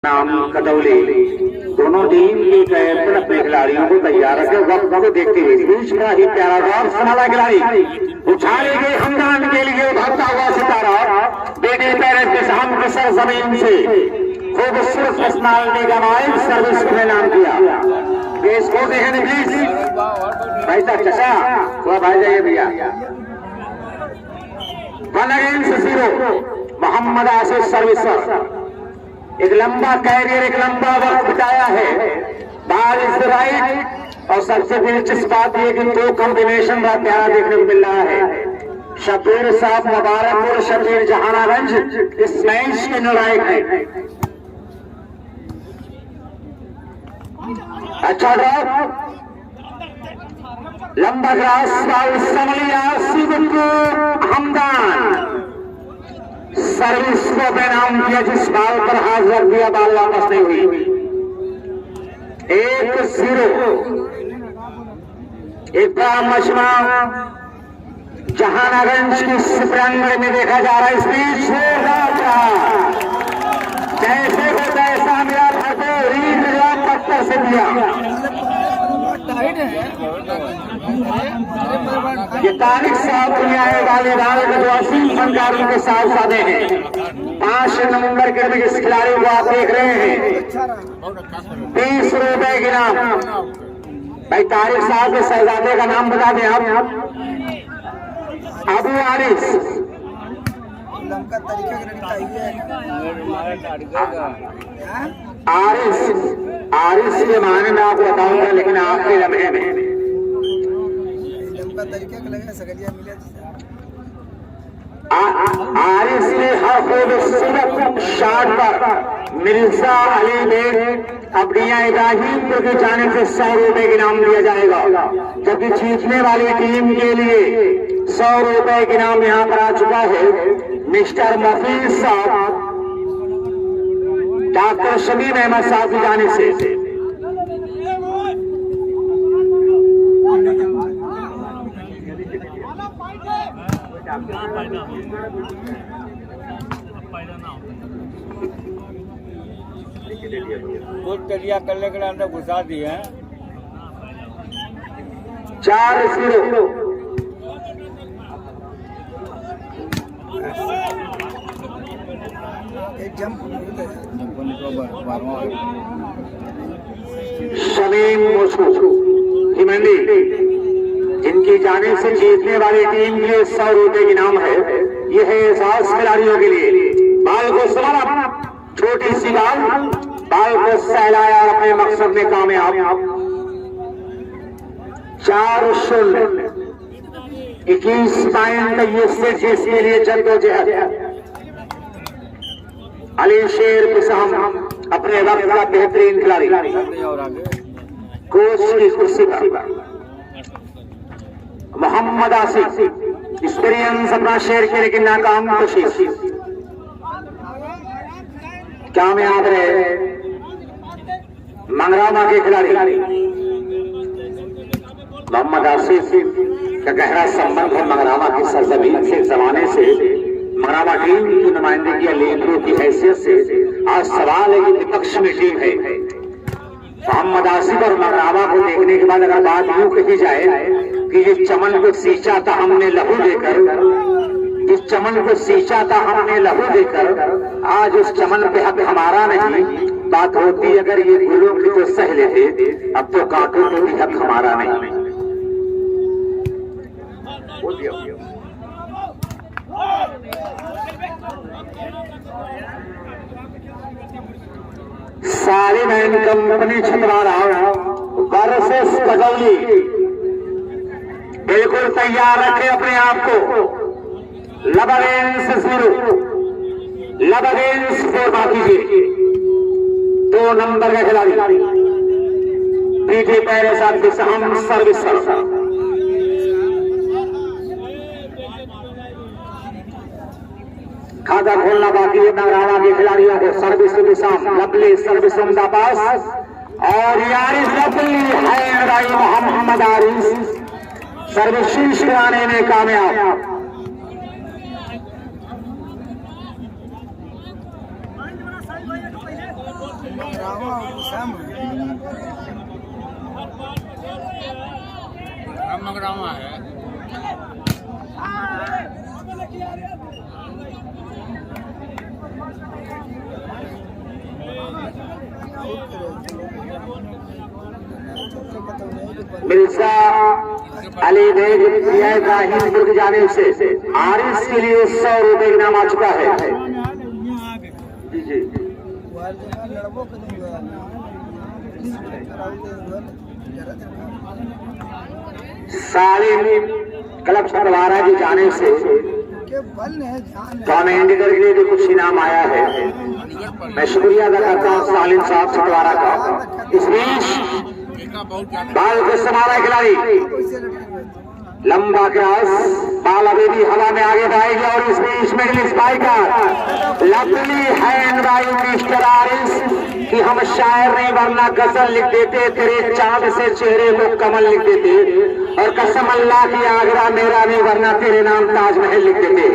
नाम कटौली दोनों टीम की कैप्टन अपने खिलाड़ियों को तैयार रखे वक्त को देखते हुए बीच में ही प्यारा ड्रॉप संभाला खिलाड़ी उछालेंगे हमदान के लिए उभरता हुआ सितारा बेटे पैरेंट के सामने सर जमीन से खूबसूरत पर्सनालिटी का माइक सर्विस को नाम किया बेस को देखें प्लीज भाई साहब चचा तो भाई जाइए भैया 1 अगेंस्ट 0 मोहम्मद आसिफ सर्विसर एक लंबा कैरियर एक लंबा वक्त बिताया है बाल इज राइट और सबसे दिलचस्प बात यह कि 2 कॉम्बिनेशन का प्यारा देखने को मिल रहा है शब्बीर साहब मुबारकपुर शब्बीर जहानागंज इस मैच के निर्णायक है। अच्छा ड्रॉप लंबा ग्रास हमदान सर्विस को बैनाम किया जिस बाल पर हाथ रख दिया बाल वापस नहीं हुई 1-0 एक बड़ा मशमा जहानागंज की सिपरांगण में देखा जा रहा है। इस बीच जैसे को तैसा मिला था तो रीड पत्थर से दिया ये तारिक साहब दुनिया वाले दाल के 80 फनकारों के साथ साधे हैं 5 नंबर के इस खिलाड़ी को आप देख रहे हैं 30 रुपए के नाम भाई तारिक साहब के शहजादे का नाम बता दें आप अबू आरिस आरिस के माने में आपको बताऊंगा लेकिन आपके लम्हे में आरिस ने हर खूबसूरत शॉट पर मिर्जा अली बेग अपनिया इब्राहिमपुर की जानिब से 100 रुपए के इनाम दिया जाएगा जबकि जीतने वाली टीम के लिए 100 रुपए के इनाम यहां पर आ चुका है मिस्टर मफीज साहब डॉक्टर शमीम अहमद साहब की जानिब से कुछ टलिया करने के अंदर घुसा दी है 4-0 शमीम हिमंदी जिनकी जाने से जीतने वाली टीम के 100 रुपए की नाम है यह है एहसास खिलाड़ियों के लिए बाल को संभाला छोटी सी बाल को सहलाया और अपने मकसद में कामयाब 4-0 21 पॉइंट ये सिर्फ इसके लिए जद्दोजहद अली शेर पिसाम अपने वक्त का बेहतरीन खिलाड़ी कोच की कुर्सी पर मोहम्मद आसिफ एक्सपीरियंस अपना शेयर किया लेकिन नाकाम कोशिश क्या में याद रहे मंगरामा के खिलाड़ी मोहम्मद आसिफ का गहरा संबंध है मंगरामा की सरजमीन से जमाने से मंगरामा टीम की नुमाइंदगी या लीडरों की हैसियत से आज सवाल है कि विपक्ष में टीम है मोहम्मद आसिफ और मंगरामा को देखने के बाद अगर बात यूं कही जाए कि जिस चमन को सींचा था हमने लहू देकर जिस चमन को सींचा था हमने लहू देकर आज उस चमन पे हक हमारा नहीं बात होती अगर ये गुलों की तो सह लेते अब तो कांटों पे भी हक हमारा नहीं सारी man company Chhatwara versus Katauli बिल्कुल तैयार रखे अपने आप को लब अगेंस्ट 4 बाकी जी 2 नंबर का खिलाड़ी पीछे पैरे साथ हम सर्विस खाता खोलना बाकी है मंगरामा के खिलाड़ियों को सर्विस लवली सर्विस उनका पास और यारिस लवली है मोहम्मद आरिस सर्विस शीश कराने में कामयाब मंगरामा है। मिर्जा अली बेग इब्राहिमपुर की जानिब से आरिस के लिए 100 रुपए इनाम आ चुका है। जी जी सालिम क्लब छतवारा की जानिब से कमेंडेटर के लिए भी कुछ इनाम आया है। मैं शुक्रिया अदा करता हूँ सालिम साहब छतवारा का। इस बीच बाल को संभाला खिलाड़ी, लंबा क्रॉस, बाल अभी भी हवा में आगे बढ़ाएगी और इस बीच में spiker lovely hand by mister Aris कि हम शायर नहीं वरना गजल लिख देते, तेरे चांद से चेहरे को कमल लिख देते, और कसम अल्लाह की आगरा मेरा नहीं वरना तेरे नाम ताजमहल लिख देते।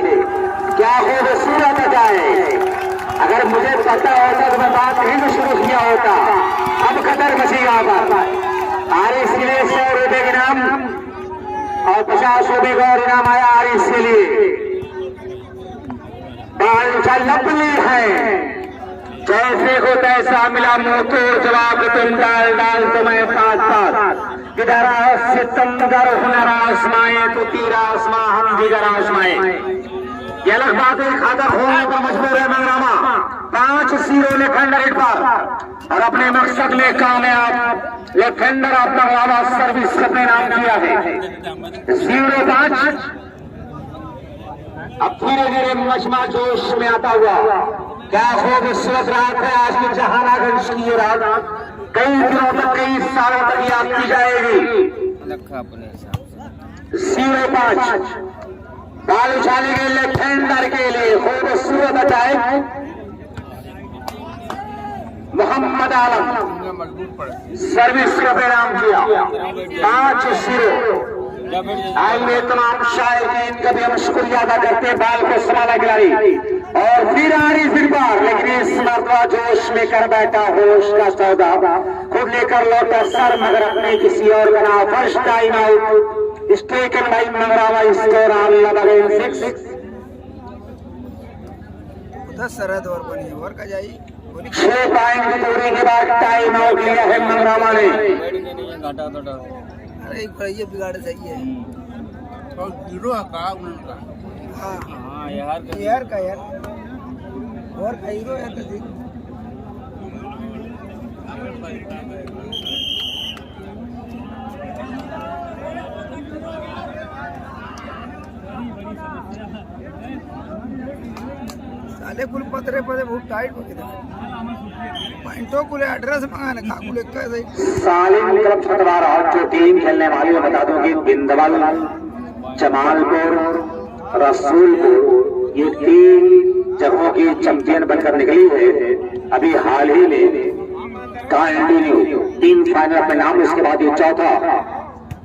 क्या खूबसूरत जाए, अगर मुझे पता होता तो मैं बात नहीं तो शुरू किया होता। अब कदर मची आरिस के लिए 100 रुपए के इनाम और 50 रुपए का और इनाम आया आरिस के लिए। लवली है, जैसे को तैसा मिला मुंह तोड़ जवाब तुम डाल डाल तो मैं पास पास इधर सितमगर हुनर आसमाए तो तीरा आसमा हम जिगर आसमाए। ये अलग बात है, खाता खोलने पर मजबूर है मंगरामा। 5 सीरो लेफेंडर पर और अपने मकसद में कामयाब। लेफेंडर अपना वाला सर्विस अपने नाम किया है 05। अब धीरे धीरे मजमा जोश में आता हुआ। क्या खूबसूरत रात है आज की जहानागंज की ये रात, कई दिनों तक कई सालों तक याद की जाएगी। 05 बाल उछाले गए लेफेंडर के लिए खूबसूरत अटैक। मोहम्मद आलम सर्विस का परिणाम किया 5 0। आइए तमाम शायरीन का भी हम शुक्रिया अदा करते हैं। बाल को संभाला खिलाड़ी और फिर आरिस फिर बार, लेकिन इस मरतबा जोश में कर बैठा होश का सौदा, खुद लेकर लौटा सर मगर अपने किसी और का नाम। First time out taken by Mangrama score on 6। 10 सरहद और बनी और का जाई 6 पॉइंट की दूरी के बाद टाइम आउट लिया है मंगरामा ने। अरे एक बार ये बिगाड़ सही है और जीरो का उनका। हाँ यार का यार और का हीरो है तो साले कुल पतरे पदे बहुत टाइट हो गए पॉइंटों कुले एड्रेस मंगाने का कुले कैसे सालिम क्लब छतवारा जो टीम खेलने वाली है बता दूं कि बिंदवल, जमालपुर, रसूलपुर ये 3 जगहों की चैंपियन बनकर निकली है। अभी हाल ही में कंटिन्यू 3 फाइनल पे नाम, इसके बाद ये चौथा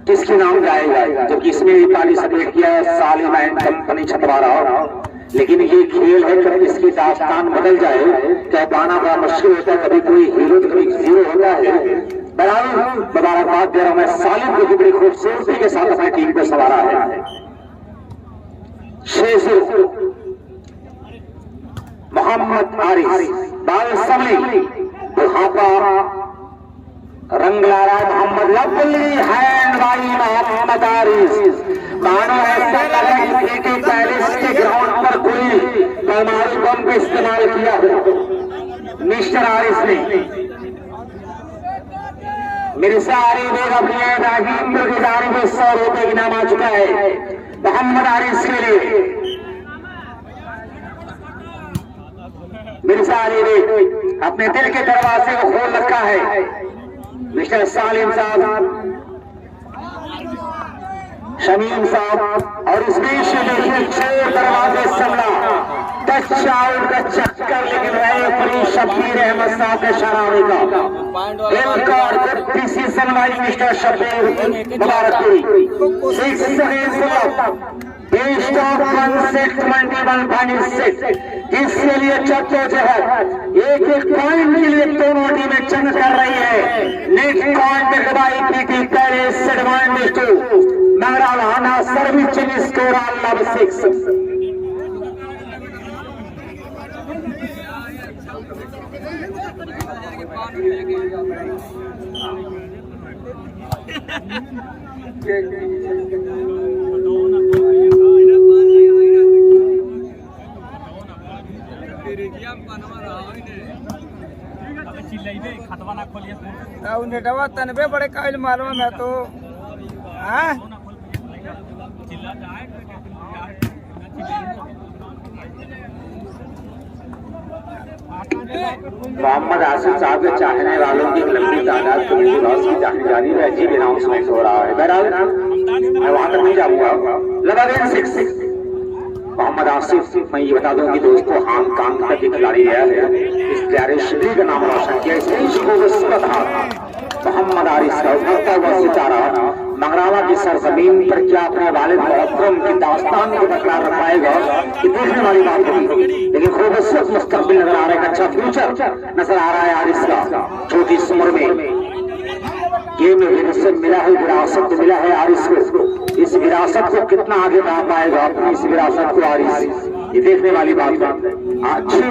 किसके नाम जाएगा, जबकि इसमें भी पार्टिसिपेट किया है सालिम एंड कंपनी छतवारा। लेकिन ये खेल है, कभी इसकी दास्तान बदल जाए क्या पाना बड़ा मुश्किल होता है। कभी कोई हीरो तो कभी जीरो होता है। बराबर मुबारकबाद दे रहा हूं मैं सालिम को, बड़ी खूबसूरती के साथ अपनी टीम को संवारा है। 6 मोहम्मद आरिस बाल समली बुढ़ापा रंग ला रहा है। Mohammed lovely hand by Mohammed Aris. मानो ऐसा लग रहा है कि क्रिकेट पैलेस के ग्राउंड पर कोई परमाणु बम का इस्तेमाल किया है मिस्टर आरिस ने। मिर्जा अली बेग अपनी इब्राहिमपुर की जानिब में 100 रुपए की इनाम आ चुका है मोहम्मद आरिस के लिए। मिर्जा अली बेग अपने दिल के दरवाजे को खोल रखा है। मिस्टर सालिम साहब, शमीम साहब और इस बीच देखिए 6 दरवाजे संभला टच आउट का चक्कर, लेकिन रेफरी शब्बीर अहमद साहब के शराबे का decision wise mister Shabbir Mubarakpuri 6 best of 1 set इसके लिए जद्दोजहद एक पॉइंट के लिए दोनों सर्विसिंग कर रही है। Next point by PT palace advantage to Mangrawana servicing score on love 6। उन्हें डबा तनबे बड़े काबिल मालूम है तो हाँ मोहम्मद आसिफ साहब के चाहने वालों की एक लंबी तादाद कमेटी लॉस की जानी है। अजीब अनाउंसमेंट हो रहा है। बहरहाल मैं वहां तक नहीं जाऊंगा। लगातार 6 मोहम्मद आसिफ, मैं ये बता दूं कि दोस्तों हांगकांग का एक खिलाड़ी गया है, इस प्यारे शहरी का नाम रोशन किया। इसने खूबसूरत मोहम्मद आरिफ का उभरता हुआ सितारा मंगरावा की सरजमीन पर क्या अपने वालिद मोहतरम की दास्तान को बरकरार रख पाएगा, ये देखने वाली बात होगी। लेकिन खूबसूरत मुस्तकबिल नजर आ रहा है, अच्छा फ्यूचर नजर आ रहा है आरिफ का। छोटी उम्र में ये में मिला है, विरासत मिला है आरिफ को। इस विरासत को कितना आगे बढ़ा पाएगा अपनी इस विरासत को आरिफ, ये देखने वाली बात है। अच्छी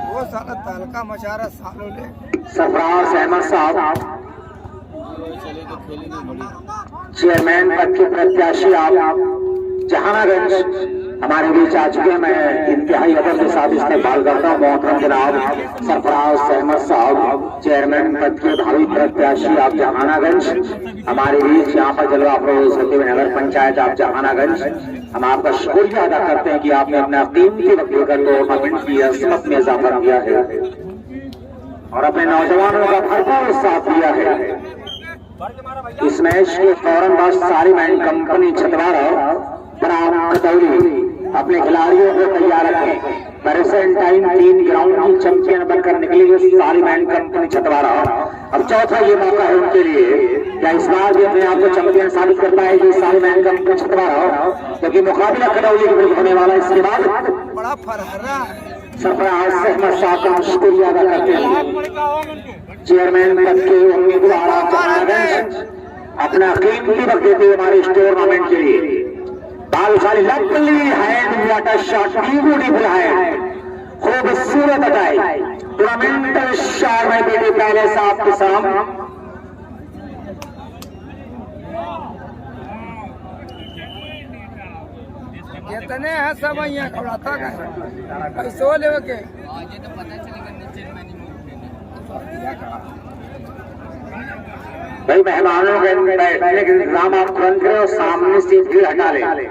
वो साला तहलका मचा रहा सालों ले। सरफराज अहमद साहब चेयरमैन पद के प्रत्याशी आप जहानागंज हमारे बीच आ चुके हैं। मैं इंतहाई अदब के साथ इस्तेमाल करता हूँ मोहतरम जनाब सरफराज अहमद साहब चेयरमैन पद के भावी प्रत्याशी आप जहानागंज हमारे बीच यहाँ पर जलवा अफरोज होते हुए नगर पंचायत आप जहानागंज। हम आपका शुक्रिया अदा करते हैं कि आपने अपना कीमती वक्त लेकर टूर्नामेंट की असमत में इजाफा किया है और अपने नौजवानों का भरपूर साथ दिया है। इस मैच के फौरन बाद सारी मैन कंपनी छतवारा अपने खिलाड़ियों को तैयार रखें। पेरेसेंटाइन 3 ग्राउंड की चैंपियन बनकर निकली सारी मैन कंपनी छतवारा। अब चौथा ये मौका है उनके लिए, क्या इस बार भी अपने आप को चैंपियन साबित कर पाएगी सारी मैन कंपनी छतवारा, क्योंकि मुकाबला खड़ौली होने वाला। इसके बाद बड़ा फरहरा है। सरफराज अहमद साहब का शुक्रिया अदा करते हैं। चेयरमैन पद के उम्मीदवार अपना कीमती वक्त देते हुए हमारे इस टूर्नामेंट के लिए बालशाली lovely hand what a shot beautiful है, खूबसूरत अटाई टूर्नामेंट शॉट में बेटे पहले साफ के सामने कितने हैं सब यहाँ खड़ाता का पैसो ले के भाई मेहमानों के बैठने के इंतजाम आप तुरंत करें और सामने से भीड़ हटा लें।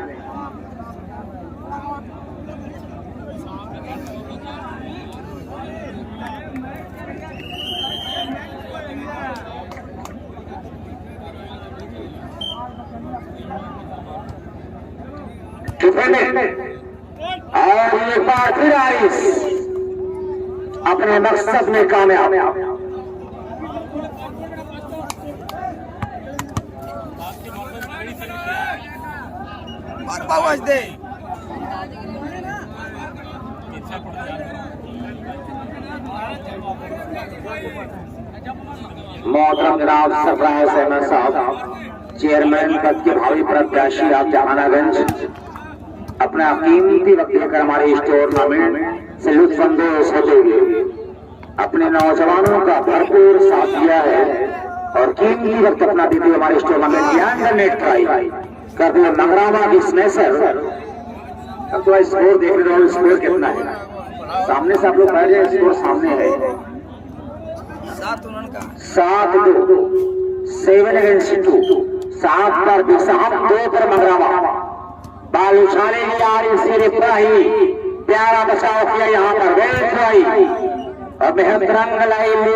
और एक बार फिर आइस अपने मकसद में कामयाब। आवाज दे मोहतरम जनाब सरफराज अहमद साहब चेयरमैन पद के भावी प्रत्याशी आप जहानागंज अपना कीमती वक्त लेकर हमारे इस टूर्नामेंट से लुत्फानंदोज होते हुए अपने नौजवानों का भरपूर साथ दिया है और कीमती वक्त अपना देते हुए हमारे इस टूर्नामेंट नेट ट्राई करते हुए मंगरावा की स्मैशर। अब तो स्कोर देख रहे हो, स्कोर कितना है सामने से आप लोग कह रहे हैं, स्कोर सामने है 7-2 7 अगेंस्ट 2 7 पर बिसाहब 2 पर मंगरावा। बाल उछाले की आ रही सिर इब्राही प्यारा बचाव किया यहाँ पर वेल और बेहद रंग लाई ली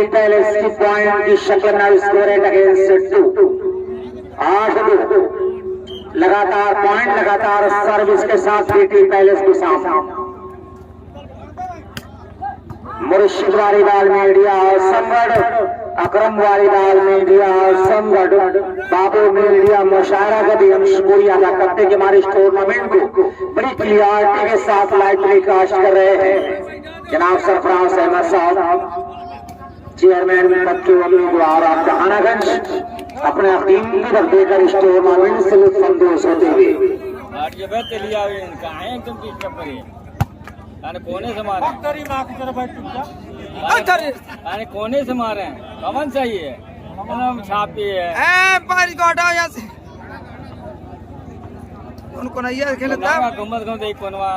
पैलेस की पॉइंट की शक्ल में स्कोर अगेंस्ट 2 8-2 लगातार पॉइंट लगातार सर्विस के साथ पीटी पैलेस के साथ मुर्शिदवारी बाल मीडिया और संगड़ अकरम वालीबाल मीडिया संगठ बाबू मीडिया मुशायरा का भी हम शुक्रिया अदा करते कि हमारे इस टूर्नामेंट को बड़ी क्लियरिटी के साथ लाइव टेलीकास्ट कर रहे हैं। जनाब सरफराज अहमद साहब चेयरमैन पद के उम्मीदवार आप जहानागंज अपने कीमती वक्त देकर इस टूर्नामेंट से लुत्फानंदोज होते हुए कोने से मारे कोने से मारे कमन सही है छापी है पाँच को हटाओ यहाँ से उनको नैया खेलता घूमत घूमत एक कोनवा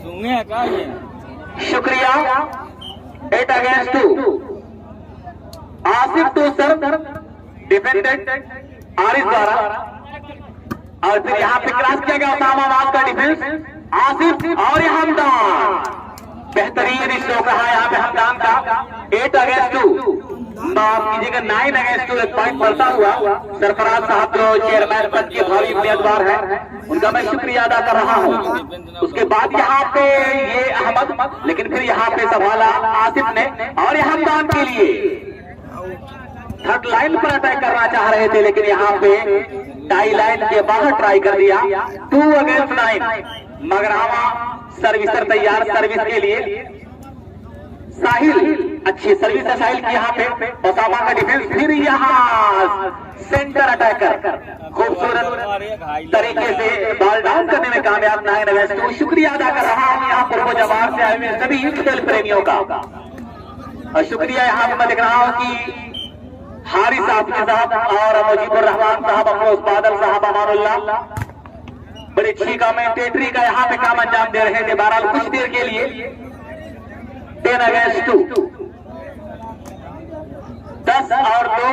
सूंगे है का ये शुक्रिया 8 against 2 Asif to sir defended Arif द्वारा और फिर यहाँ पे क्रॉस किया गया उसामा आवाज का डिफेंस आसिफ और ये हमदान बेहतरीन स्ट्रोक रहा यहाँ पे हमदान का 8 against 2 माफ कीजिएगा 9 against 2 एक पॉइंट बढ़ता हुआ सरफराज साहब जो चेयरमैन पद के भावी उम्मीदवार हैं उनका मैं शुक्रिया अदा कर रहा हूँ। उसके बाद यहाँ पे ये अहमद लेकिन फिर यहाँ पे संभाला आसिफ ने और ये हमदान के लिए थर्ड लाइन पर अटैक करना चाह रहे थे लेकिन यहाँ पे टाई लाइन के बाहर ट्राई कर दिया 2 against 9 मगरामा सर्विसर तैयार सर्विस के लिए साहिल अच्छी सर्विस है साहिल की यहाँ पे ओसामा का डिफेंस फिर यहाँ सेंटर अटैकर खूबसूरत तरीके से बॉल डाउन करने में कामयाब 9 against 2 शुक्रिया अदा कर रहा हूँ यहाँ पूर्व जवाब से आए हुए सभी खेल प्रेमियों का और शुक्रिया यहाँ पे मैं देख रहा हूँ कि हारिस आफी साहब और मुजीबुर रहमान साहब अफरोज बादल साहब अमानुल्लाह बड़ी अच्छी कमेंटेटरी का यहाँ पे काम अंजाम दे रहे थे। बहरहाल कुछ देर के लिए 10 against 2 10 और 2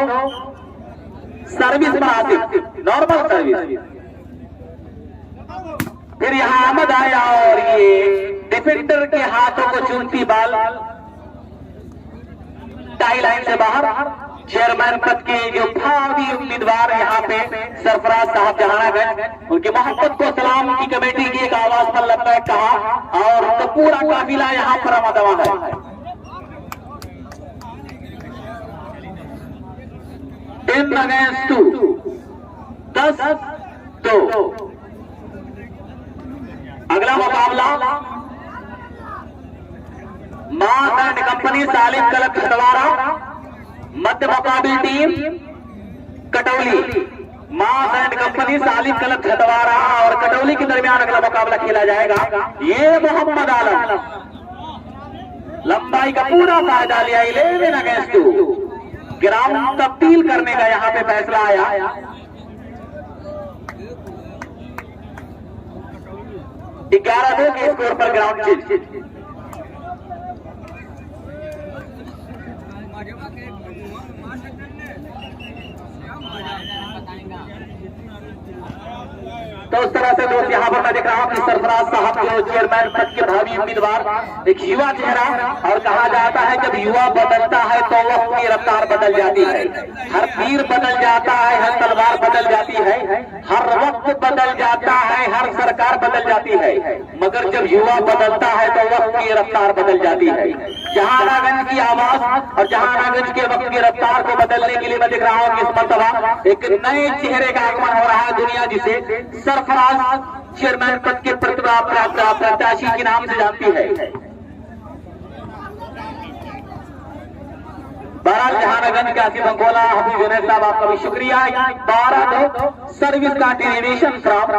सर्विस पर आसिफ नॉर्मल सर्विस फिर यहाँ अहमद आया और ये डिफेंडर के हाथों को चूमती बाल टाई लाइन से बाहर चेयरमैन पद के जो भावी उम्मीदवार यहाँ पे सरफराज साहब जहानागंज उनके मोहब्बत को सलाम की कमेटी की एक आवाज पर लब्बैक कहा और तो पूरा काफिला यहाँ पर आमदवा है। 10 against 2 10-2 अगला मुकाबला Maa and company Salim club Khandwara मध्य मुकाबली team Katauli Maa and company Salim club Khandwara और कटौली के दरमियान अगला मुकाबला खेला जाएगा। ये मोहम्मद आलम लंबाई का पूरा फायदा लिया 11 against 2 ग्राउंड तब्दील करने का यहाँ पे फैसला आया। ग्यारह 2 के स्कोर पर ग्राउंड चेंज तो उस तरह से दोस्त यहाँ पर मैं देख रहा हूँ कि सरफराज साहब जो चेयरमैन पद के भावी उम्मीदवार एक युवा चेहरा और कहा जाता है जब युवा बदलता है तो वक्त की रफ्तार बदल जाती है। हर तीर बदल जाता है, हर तलवार बदल जाती है, हर वक्त बदल जाता है, हर सरकार बदल जाती है, मगर जब युवा बदलता है तो वक्त की रफ्तार बदल जाती है। जहानागंज की आवाज और जहानागंज के वक्त की रफ्तार को बदलने के लिए मैं देख रहा हूँ कि इस मरतबा एक नए चेहरे का आगमन हो रहा है। दुनिया जिसे सरफराज चेयरमैन पद के प्रतिभा प्रत्याशी के नाम से जानती है। बहरहाल जहानागंज का आसिफ अंकोला हबीब जुनैद साहब आपका भी शुक्रिया। 12-2 सर्विस कंटिन्यूएशन फ्रॉम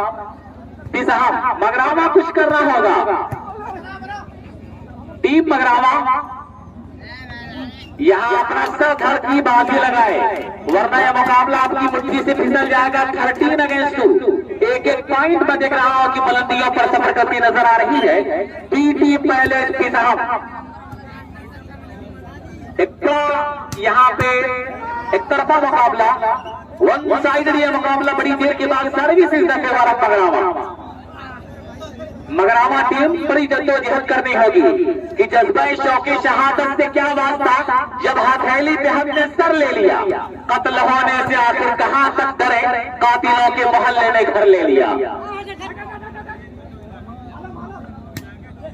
साहब मगरावा कुछ करना होगा। टीम मगरावा यहाँ अपना सर धड़ की बाजी लगाए वरना यह मुकाबला आपकी मुट्ठी से फिसल जाएगा। 13 against 2 एक पॉइंट में देख रहा हूं कि बुलंदियों पर सफर करती नजर आ रही है। पीटी पहले साहब यहाँ पे एक तरफा मुकाबला वन साइड ये मुकाबला बड़ी देर के बाद सर्विसेज दफे वाला मगरावा टीम बड़ी जद्दोजहद करनी होगी कि जज्बा शौके शहादत से क्या वास्ता जब हथेली पे हमने सर ले लिया, कत्ल होने से आखिर कहां तक डरे, कातिलों के मोहल्ले ने घर ले लिया।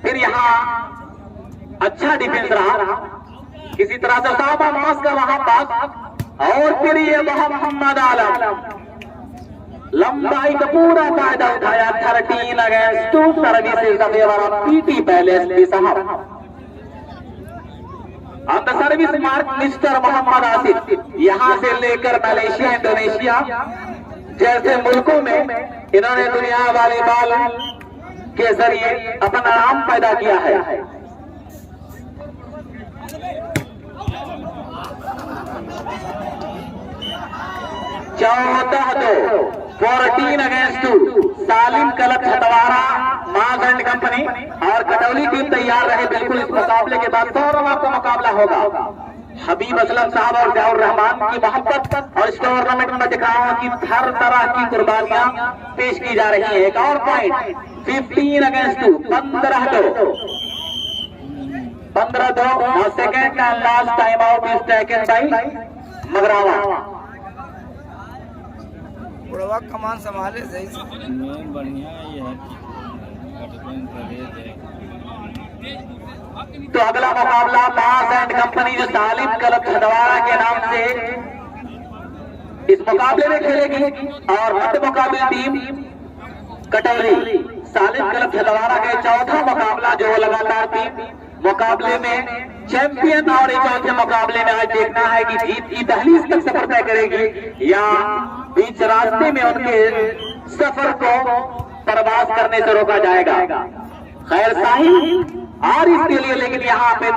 फिर यहाँ अच्छा डिफेंस रहा किसी तरह से साहब मास का वहां पास और फिर ये मोहम्मद आलम लंबाई का पूरा कायदा उठाया 13 अगेंस्ट 2 सर्विसेज पीटी पैलेस साहब on the service mark mister Mohammad Asif. यहां से लेकर मलेशिया इंडोनेशिया जैसे मुल्कों में इन्होंने दुनिया वॉलीबॉल के जरिए अपना नाम पैदा किया है। 14 अगेंस्ट 2 सालिम कलक हटवारा माज एंड कंपनी और कटौली टीम तैयार रहे। बिल्कुल इस मुकाबले के बाद 100 रनों का मुकाबला होगा। हबीब असलम साहब और जयाउर रहमान की मोहब्बत और इस टूर्नामेंट में दिखाओ की हर तरह की कुर्बानियां पेश की जा रही है। एक और point 15 against 2 15-2 second and last time out is taken by Magrawa. बुढ़वा कमान संभाले सही से में बढ़िया ये है तो अगला मुकाबला मास एंड कंपनी जो सालिम क्लब हटवारा के नाम से इस मुकाबले में खेलेगी और मध्य मुकाबले टीम कटौली सालिम क्लब हटवारा के चौथा मुकाबला जो लगातार टीम मुकाबले में चैंपियन और चौथे मुकाबले में आज देखना है कि जीत की दहलीज तक सफर तय करेगी या बीच रास्ते में उनके सफर को प्रवास करने से रोका जाएगा। खैर साहिब और इसके लिए लेकिन यहाँ पे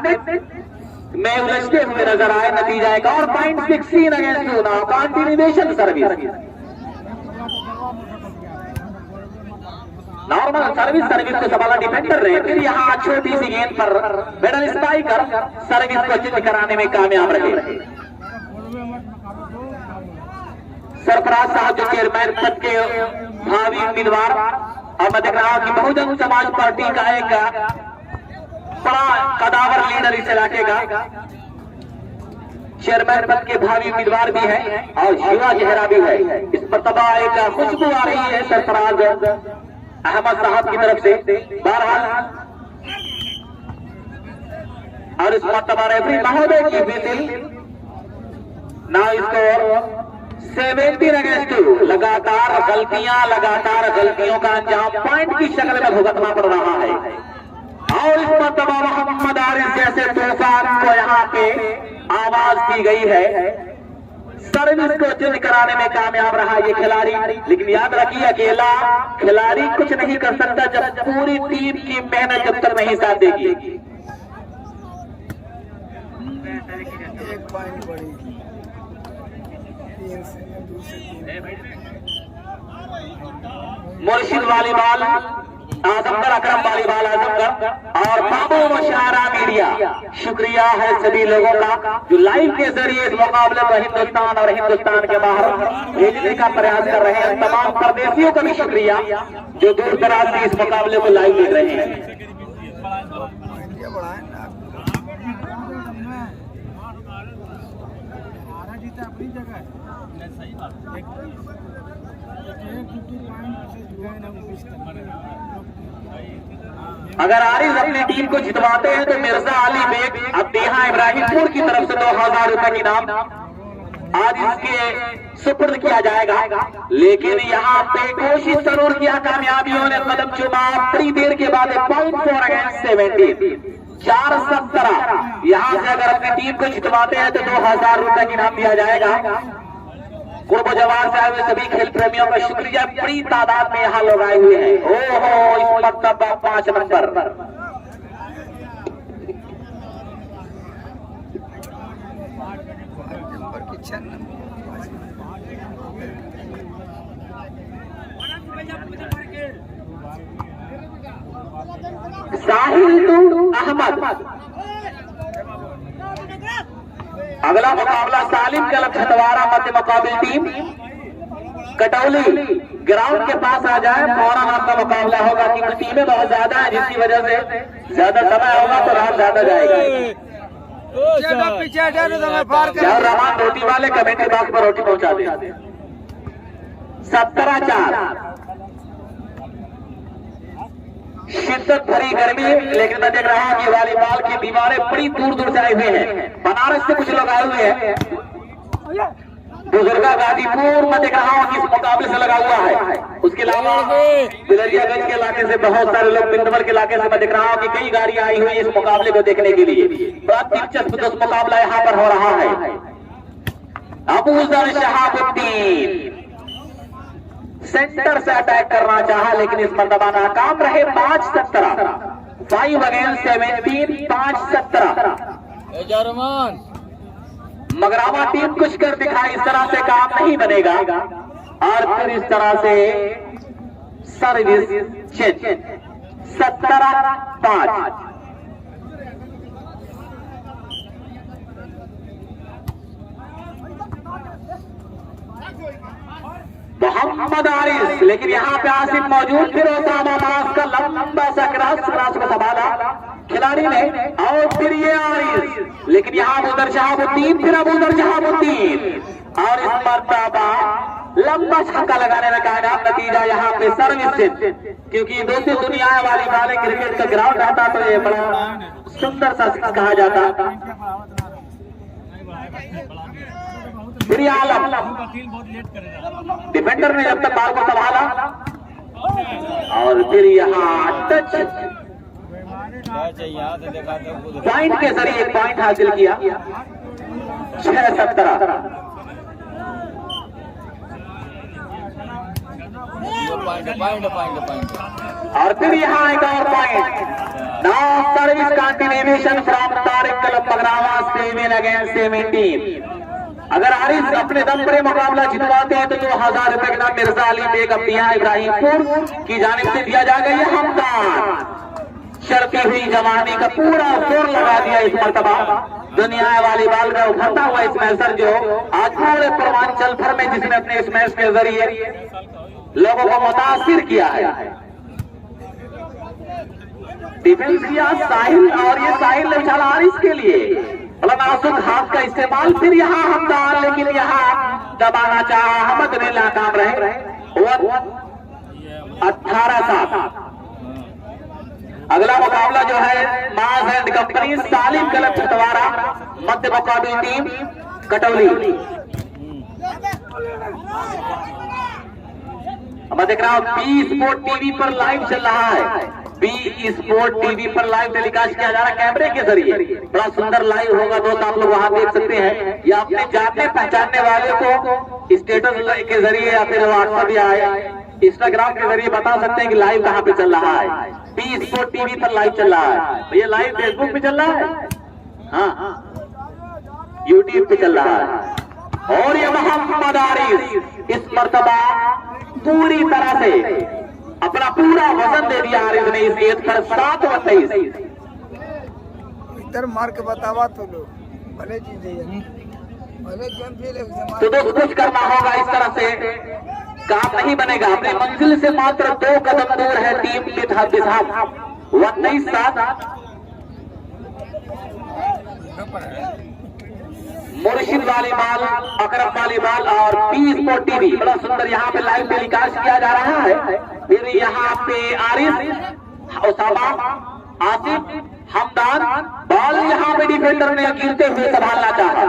में उलझते हुए नजर आए। नतीजा एक और point 16 against 2 now continuation service normal service को संभाला डिफेंडर रहे। फिर यहाँ छोटी सी गेंद पर मिडल स्ट्राइकर सर्विस को चिन्ह कराने में कामयाब रहे। सरफराज साहब जो चेयरमैन पद के भावी उम्मीदवार और मैं देख रहा हूं कि बहुजन समाज पार्टी का एक बड़ा कदावर लीडर इस इलाके का चेयरमैन पद के भावी उम्मीदवार भी है और युवा चेहरा भी है। इस मरतबा एक खुशबू आ रही है सरफराज अहमद साहब की तरफ से बहरहाल और इस मरतबा रेफरी महोदय की विजिल नाउ स्कोर 17 अगेंस्ट 2। लगातार गलतियों का अंजाम पॉइंट की शक्ल में भुगतना पड़ रहा है और इस मरतबा मोहम्मद आरिफ जैसे तूफान को यहाँ पे आवाज दी गई है। सर्विस को चिन्ह कराने में कामयाब रहा ये खिलाड़ी। लेकिन याद रखिए अकेला खिलाड़ी कुछ नहीं कर सकता जब पूरी टीम की मेहनत जब तक नहीं साथ देगी। एक पॉइंट बढ़ी 3 से 2 से 3 मुर्शिद वालीबाल आजमगढ़ अकरम वालीबाल आजमगढ़ और बाबू मुशारा मीडिया शुक्रिया है सभी लोगों का जो लाइव के जरिए इस मुकाबले को हिंदुस्तान और हिंदुस्तान के बाहर भेजने का प्रयास कर रहे हैं। तमाम परदेशियों का भी शुक्रिया जो दूर दराज से इस मुकाबले को लाइव देख रहे हैं। इंडिया बढ़ाए ना अपनी जगह सही अगर आरिफ अपनी टीम को जितवाते हैं तो मिर्जा अली बेग अब देहा इब्राहिमपुर की तरफ से 2000 रुपए की इनाम आज इसके सुपुर्द किया जाएगा। लेकिन यहाँ पे कोशिश जरूर किया, कामयाबियों ने कदम चुमा। बड़ी देर के बाद 0.4 अगेंस्ट 70 417। यहाँ से अगर अपनी टीम को जितवाते हैं तो 2000 रुपए की इनाम दिया जाएगा। कुर्ब जवान से आए हुए सभी खेल प्रेमियों का शुक्रिया। बड़ी तादाद में यहाँ लोग आए हुए हैं। ओहो इस मरतबा 5 नंबर साहिल अहमद। अगला मुकाबला सालिम क्लब हटवारा मध्य मुकाबले टीम कटौली ग्राउंड के पास आ जाए। फौरन आपका मुकाबला होगा क्योंकि टीमें बहुत ज्यादा है जिसकी वजह से ज्यादा समय होगा तो रात ज्यादा जाएगा। रहमान रोटी वाले कमेटी बॉक्स पर रोटी पहुंचा दे। 17-4 शिद्दत भरी गर्मी, लेकिन मैं देख रहा हूँ कि वॉलीबॉल की दीवारें बड़ी दूर दूर से आए हुए हैं। बनारस से कुछ लोग आए हुए हैं, बुजुर्गा गाजीपुर मैं देख रहा हूँ कि इस मुकाबले से लगा हुआ है। उसके अलावा बिलरियागंज के इलाके से बहुत सारे लोग, बिंदवर के इलाके से मैं देख रहा हूँ कि कई गाड़ियां आई हुई है इस मुकाबले को देखने के लिए। बड़ा दिलचस्प मुकाबला यहाँ पर हो रहा है। अबूजर शहाबुद्दीन सेंटर से अटैक करना चाहा, लेकिन इस मर्तबा नाकाम रहे। 5-17 5 अगेंस्ट 17, 5-17। जर्मन मगरावा टीम कुछ कर दिखाई, इस तरह से काम नहीं बनेगा। और फिर इस तरह से सर्विस चेंज। 17-5। मोहम्मद आरिस, लेकिन यहाँ पे आसिफ मौजूद। फिर ओसामा मास का लंबा सा क्रॉस को संभाला खिलाड़ी ने, और फिर ये आरिस, लेकिन यहाँ अबूजर शहाबुद्दीन, फिर अबूजर शहाबुद्दीन, और इस मर्तबा लंबा छक्का लगाने में कामयाब। नतीजा यहाँ पे सर्विस से, क्योंकि दूसरी दुनिया वाली वाले क्रिकेट का ग्राउंड रहता तो ये बड़ा सुंदर सा कहा जाता। फिर आलम, डिफेंडर ने जब तक बाल को संभाला, और फिर यहाँ टच पॉइंट के जरिए एक पॉइंट हासिल किया। 6-17। और फिर यहाँ एक और point. Now service continuation from Tariq club Magrawa 7 against 17। अगर आरिस अपने दम पर मुकाबला जितवाते हैं तो 2000 रुपए के नाम मिर्जा अली बेग अब्दिया इब्राहिमपुर की जानिब से दिया जाएगा। यह हमदान शर्ती हुई जवानी का पूरा जोर लगा दिया इस मर्तबा। दुनिया वाली बाल का उभरता हुआ स्मैशर जो आज पूरे पूर्वांचल भर में जिसने अपने स्मैश के जरिए लोगों को मुतासिर किया है। डिफेंस किया साहिल, और ये साहिल ने उछाला आरिस के लिए नाजुक हाथ का इस्तेमाल। फिर यहाँ हमदान, लेकिन यहाँ दबाना चाहा, अहमद ने नाकाम रहे। 18-7। अगला मुकाबला जो है Maaz and company Salim club Chhatwara मध्य मुकाबली टीम कटौली। मैं देख रहा हूँ बी स्पोर्ट टीवी पर लाइव चल रहा है। बी स्पोर्ट टीवी पर लाइव टेलीकास्ट किया जा रहा है कैमरे के जरिए। बड़ा सुंदर लाइव होगा दोस्त, आप लोग वहां देख सकते हैं, या अपने जानने पहचानने वाले को स्टेटस के जरिए या फिर व्हाट्सएप या इंस्टाग्राम के जरिए बता सकते हैं कि लाइव कहाँ पे चल रहा है। बी स्पोर्ट टीवी पर लाइव चल रहा है, तो ये लाइव फेसबुक पे चल रहा है, हाँ यूट्यूब पे चल रहा है। और ये मोहम्मद आरिस इस मर्तबा पूरी तरह से अपना पूरा वजन दे दिया आरिस ने इस गेंद पर। 7-23। इधर मार के बतावा तो लो भले चीज है, भले गेम खेले। तो दोस्त कुछ करना होगा, इस तरह से काम नहीं बनेगा। अपनी मंजिल से मात्र 2 कदम दूर है टीम बिजहाब। 29-7। मुर्शिद वालीबाल, अकरम वालीबाल और बी स्पोर्ट टीवी बड़ा सुंदर यहाँ पे लाइव टेलीकास्ट किया जा रहा है। फिर यहाँ पे आरिस, ओसामा, आसिफ, हमदान, बॉल यहाँ पे डिफेंडर ने गिरते हुए संभालना चाहा।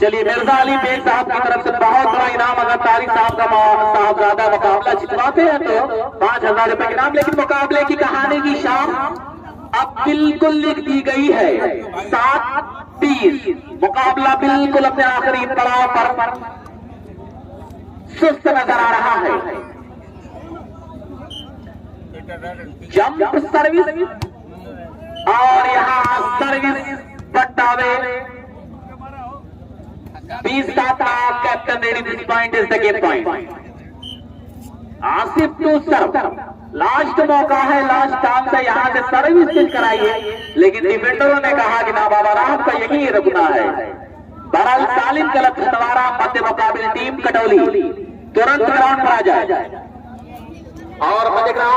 चलिए मिर्जा अली बेग साहब की तरफ से बहुत बड़ा इनाम। अगर तारिक साहब का साहबजादा मुकाबला जितवाते हैं तो 5000 रुपए के इनाम। लेकिन मुकाबले की कहानी की शाम अब बिल्कुल लिख दी गई है। 7-30 मुकाबला बिल्कुल अपने आखिरी पड़ाव पर सुस्त नजर आ रहा है। जंप सर्विस और यहाँ सर्विस बट्टावे 20-7। Captain ready, this point is the game point. Asif to serve, last मौका है, लास्ट चांस है, यहाँ से सर्विस चेंज कराइए। लेकिन डिफेंडरों ने कहा कि ना बाबा राम का यही रुकना है। बहरहाल सालिम क्लब छतवारा मध्य मुकाबले टीम कटौली तुरंत ग्राउंड पर आ जाए। और मैं देख रहा हूं